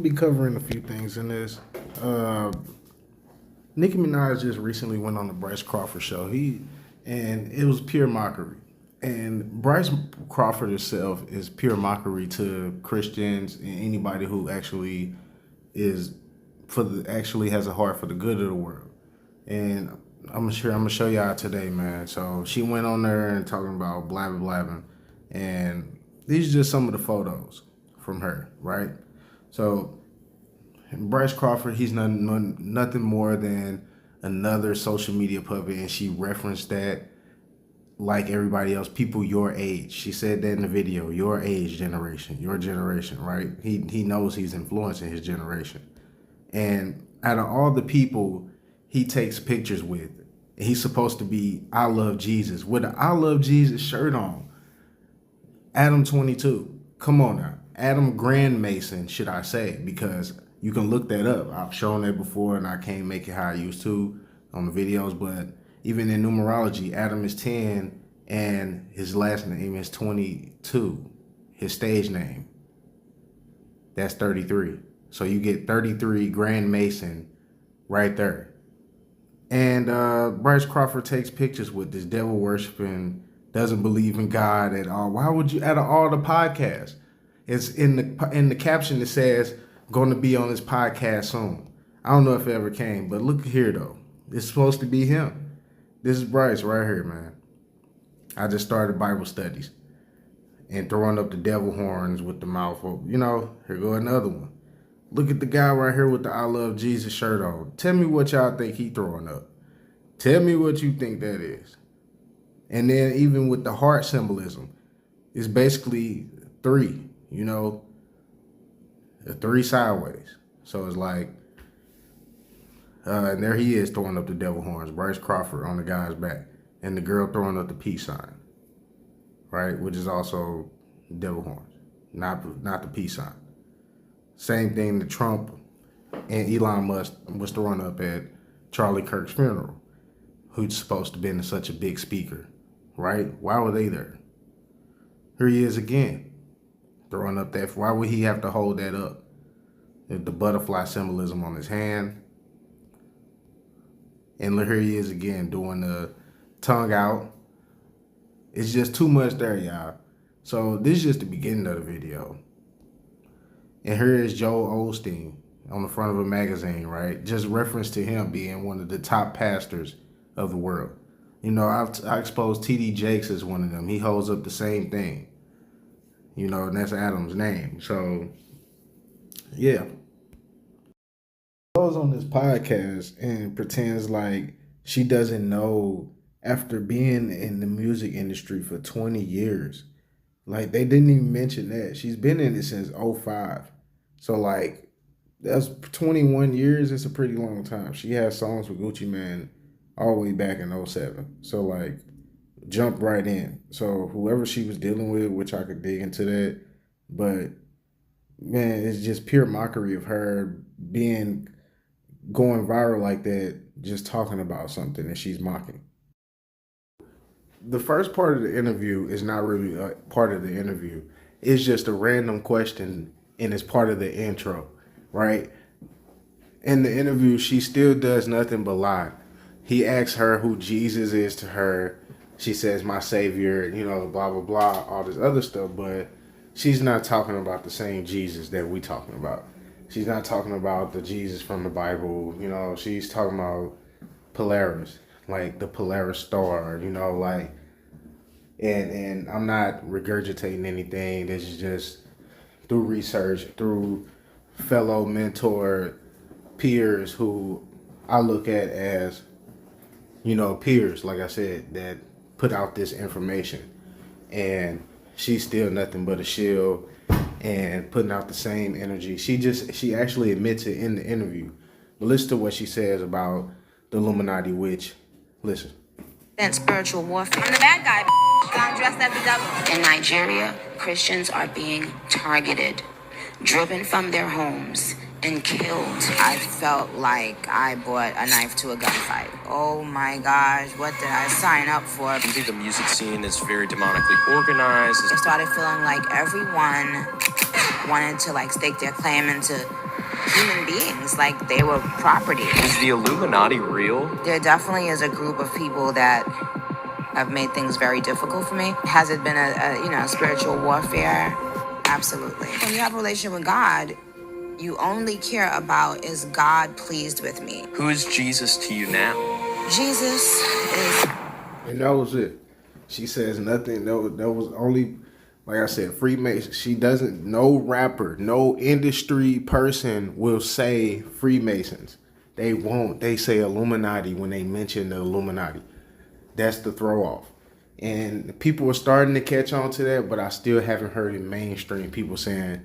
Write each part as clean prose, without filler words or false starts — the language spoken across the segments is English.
Be covering a few things in this. Uh, Nicki Minaj just recently went on the Bryce Crawford show. And it was pure mockery. And Bryce Crawford himself is pure mockery to Christians and anybody who is actually has a heart for the good of the world. And I'm gonna show y'all today, man. So she went on there and talking about blabbing, and these are just some of the photos from her, right? So Bryce Crawford, he's nothing more than another social media puppet, and she referenced that like everybody else, people your age. She said that in the video, your age generation, your generation, right? He knows he's influencing his generation. And out of all the people he takes pictures with, he's supposed to be I Love Jesus with an I Love Jesus shirt on. Adam 22. Come on now. Adam Grand Mason, should I say, because you can look that up. I've shown that before and I can't make it how I used to on the videos, but even in numerology, Adam is 10 and his last name is 22. His stage name, that's 33. So you get 33 Grand Mason right there. And Bryce Crawford takes pictures with this devil worshiping, doesn't believe in God at all. Why would you, out of all the podcasts? It's in the caption that says, going to be on this podcast soon. I don't know if it ever came, but look here though. It's supposed to be him. This is Bryce right here, man. I just started Bible studies and throwing up the devil horns with the mouth open. You know, here go another one. Look at the guy right here with the I Love Jesus shirt on. Tell me what y'all think he throwing up. Tell me what you think that is. And then even with the heart symbolism, it's basically three, you know, a three sideways. So it's like, and there he is throwing up the devil horns, Bryce Crawford on the guy's back, and the girl throwing up the peace sign, right? Which is also devil horns, not the peace sign. Same thing that Trump and Elon Musk was throwing up at Charlie Kirk's funeral, who's supposed to be such a big speaker, right? Why were they there? Here he is again, throwing up that. Why would he have to hold that up? The butterfly symbolism on his hand. And here he is again doing the tongue out. It's just too much there, y'all. So this is just the beginning of the video. And here is Joel Osteen on the front of a magazine, right? Just reference to him being one of the top pastors of the world. You know, I exposed T.D. Jakes as one of them. He holds up the same thing. You know, and that's Adam's name. So, yeah. Goes on this podcast and pretends like she doesn't know after being in the music industry for 20 years. Like, they didn't even mention that. She's been in it since '05. So, like, that's 21 years. It's a pretty long time. She has songs with Gucci Mane all the way back in '07. So, like, jump right in. So, whoever she was dealing with, which I could dig into that, but, man, it's just pure mockery of her going viral like that, just talking about something that she's mocking. The first part of the interview is not really a part of the interview. It's just a random question and it's part of the intro, right? In the interview, she still does nothing but lie. He asks her who Jesus is to her. She says, my savior, you know, blah, blah, blah, all this other stuff. But she's not talking about the same Jesus that we talking about. She's not talking about the Jesus from the Bible. You know, she's talking about Polaris, like the Polaris star, you know, like, and I'm not regurgitating anything. This is just through research, through fellow mentor peers who I look at as, you know, peers, like I said, that put out this information. And she's still nothing but a shield and putting out the same energy. She actually admits it in the interview. But listen to what she says about the Illuminati witch. Listen. And spiritual warfare. I'm the bad guy. I'm dressed as the devil. In Nigeria, Christians are being targeted, driven from their homes, and killed. I felt like I brought a knife to a gunfight. Oh my gosh, what did I sign up for? I think the music scene is very demonically organized. I started feeling like everyone wanted to like stake their claim into human beings like they were property. Is the Illuminati real? There definitely is a group of people that have made things very difficult for me. Has it been a spiritual warfare? Absolutely. When you have a relationship with God, you only care about, is God pleased with me? Who is Jesus to you now? Jesus is... And that was it. She says nothing. That was only, like I said, Freemason. She doesn't, no rapper, no industry person will say Freemasons. They won't. They say Illuminati when they mention the Illuminati. That's the throw off. And people are starting to catch on to that, but I still haven't heard in mainstream people saying,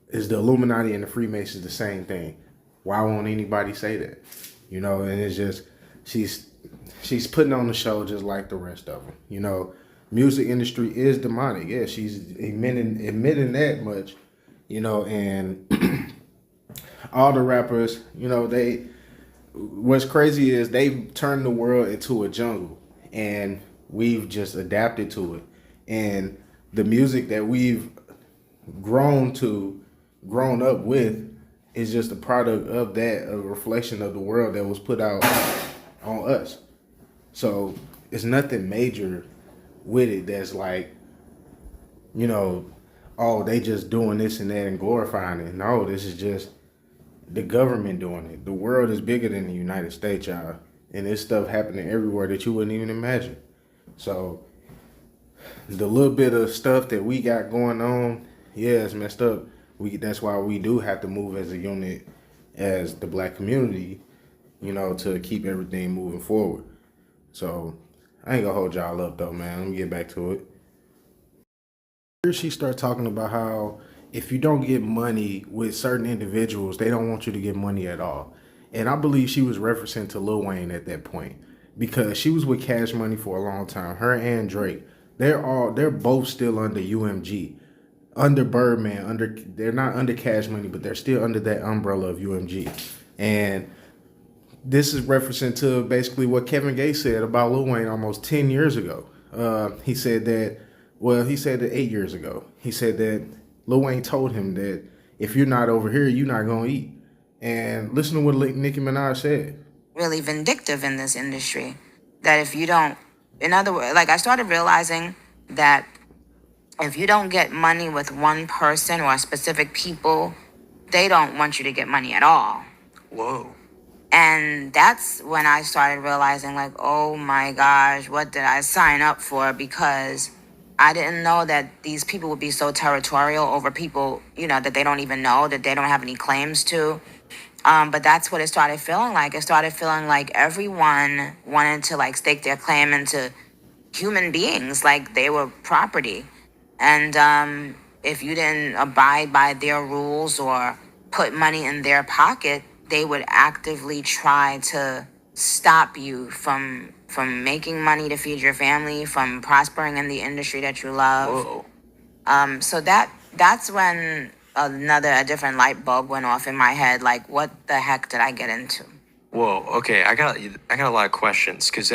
is the Illuminati and the Freemasons the same thing? Why won't anybody say that? You know, and it's just, she's putting on the show just like the rest of them. You know, music industry is demonic. Yeah, she's admitting that much, you know, and all the rappers, you know, what's crazy is they've turned the world into a jungle and we've just adapted to it. And the music that we've grown up with is just a product of that, a reflection of the world that was put out on us. So it's nothing major with it that's like, you know, oh, they just doing this and that and glorifying it. No, this is just the government doing it. The world is bigger than the United States, y'all. And this stuff happening everywhere that you wouldn't even imagine. So the little bit of stuff that we got going on, yeah, it's messed up. That's why we do have to move as a unit, as the black community, you know, to keep everything moving forward. So I ain't gonna hold y'all up though, man. Let me get back to it. Here she starts talking about how if you don't get money with certain individuals, they don't want you to get money at all. And I believe she was referencing to Lil Wayne at that point because she was with Cash Money for a long time. Her and Drake, they're both still under UMG. Under Birdman, they're not under Cash Money, but they're still under that umbrella of UMG. And this is referencing to basically what Kevin Gates said about Lil Wayne almost 10 years ago. He said that 8 years ago. He said that Lil Wayne told him that if you're not over here, you're not going to eat. And listen to what Nicki Minaj said. Really vindictive in this industry. That if you don't, in other words, like I started realizing that if you don't get money with one person or specific people, they don't want you to get money at all. Whoa. And that's when I started realizing, like, oh my gosh, what did I sign up for? Because I didn't know that these people would be so territorial over people, you know, that they don't even know, that they don't have any claims to. But that's what it started feeling like. It started feeling like everyone wanted to, like, stake their claim into human beings, like they were property. And if you didn't abide by their rules or put money in their pocket, they would actively try to stop you from making money to feed your family, from prospering in the industry that you love. Whoa. So that's when a different light bulb went off in my head. Like, what the heck did I get into? Whoa. Okay. I got a lot of questions because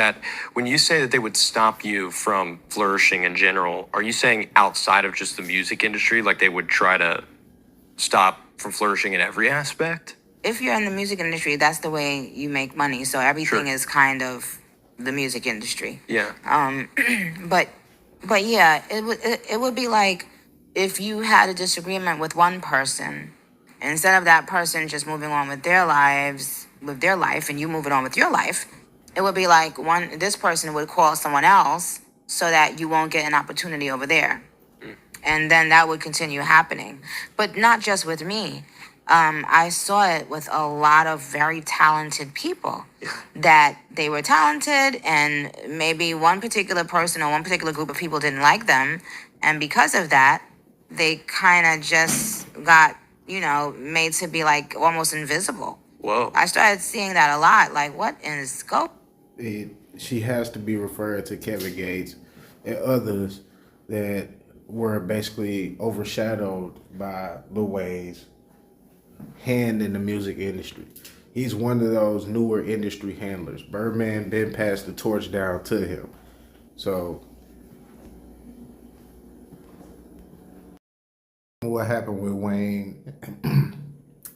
when you say that they would stop you from flourishing in general, are you saying outside of just the music industry, like they would try to stop from flourishing in every aspect? If you're in the music industry, that's the way you make money. So everything Sure. is kind of the music industry. Yeah. But yeah, it would be like if you had a disagreement with one person, instead of that person just moving on with their life, and you moving on with your life, it would be like this person would call someone else so that you won't get an opportunity over there. And then that would continue happening. But not just with me. I saw it with a lot of very talented people, that they were talented and maybe one particular person or one particular group of people didn't like them. And because of that, they kind of just got, made to be like almost invisible. Whoa. I started seeing that a lot. Like, what in scope? She has to be referred to Kevin Gates and others that were basically overshadowed by Lil Wayne's hand in the music industry. He's one of those newer industry handlers. Birdman then passed the torch down to him. So what happened with Wayne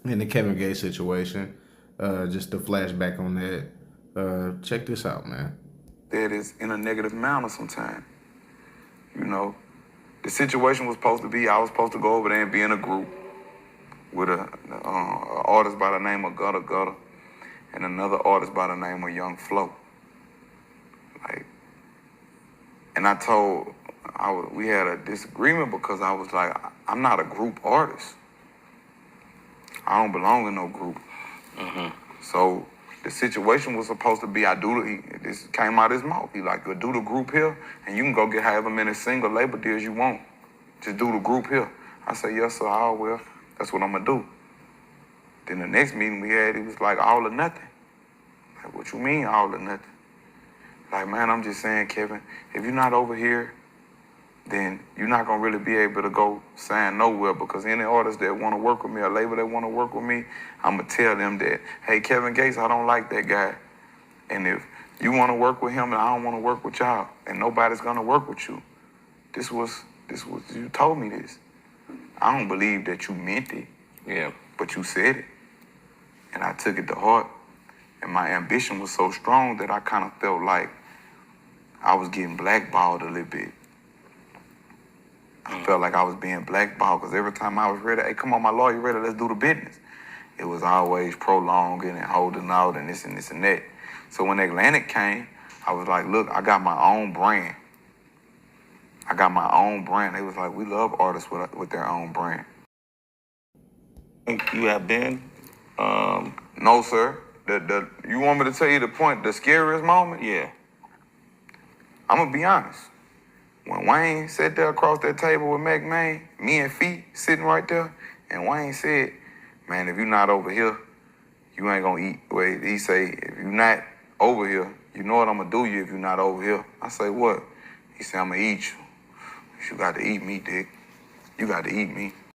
and the Kevin Gates situation. Just to flashback on that. Check this out, man. That is in a negative manner sometimes. You know, the situation was supposed to be, I was supposed to go over there and be in a group with a artist by the name of Gutter Gutter and another artist by the name of Young Flo. Like, and we had a disagreement because I was like, I'm not a group artist. I don't belong in no group. So the situation was supposed to be, this came out his mouth. He like, go do the group here, and you can go get however many single label deals you want. Just do the group here. I said, yes, sir, I will. That's what I'm gonna do. Then the next meeting we had, he was like, all or nothing. Like, what you mean, all or nothing? Like, man, I'm just saying, Kevin, if you're not over here, then you're not gonna really be able to go sign nowhere, because any artists that wanna work with me, or label that wanna work with me, I'm gonna tell them that, hey, Kevin Gates, I don't like that guy. And if you wanna work with him and I don't wanna work with y'all, and nobody's gonna work with you, this was, you told me this. I don't believe that you meant it. Yeah. But you said it. And I took it to heart. And my ambition was so strong that I kind of felt like I was getting blackballed a little bit. I felt like I was being blackballed because every time I was ready, hey, come on, my lawyer, you ready? Let's do the business. It was always prolonging and holding out and this and this and that. So when Atlantic came, I was like, look, I got my own brand. I got my own brand. They was like, we love artists with their own brand. You have been? No, sir. You want me to tell you the scariest moment? Yeah. I'm going to be honest. When Wayne sat there across that table with Mac Main, me and Feet sitting right there, and Wayne said, man, if you're not over here, you ain't going to eat. Wait, he say, if you're not over here, you know what I'm going to do you if you're not over here. I say, what? He said, I'm going to eat you. You got to eat me, Dick. You got to eat me.